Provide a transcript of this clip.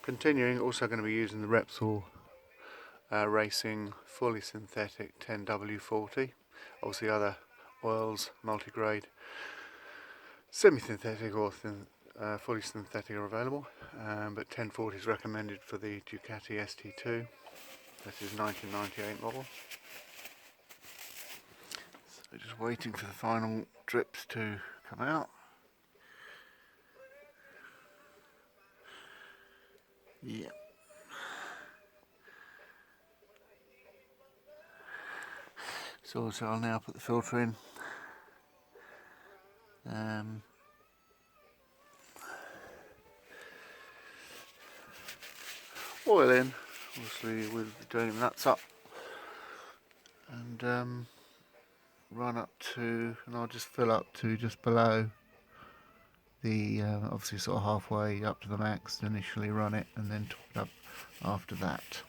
Continuing, also going to be using the Repsol Racing fully synthetic 10W40. Obviously other oils, multi-grade, semi-synthetic or fully synthetic are available, but 1040 is recommended for the Ducati ST2. This is 1998 model. So just waiting for the final drips to come out. Yeah. So I'll now put the filter in. Oil in, obviously we'll be doing nuts up, and run up to, and I'll just fill up to just below the, obviously sort of halfway up to the max, initially run it and then top it up after that.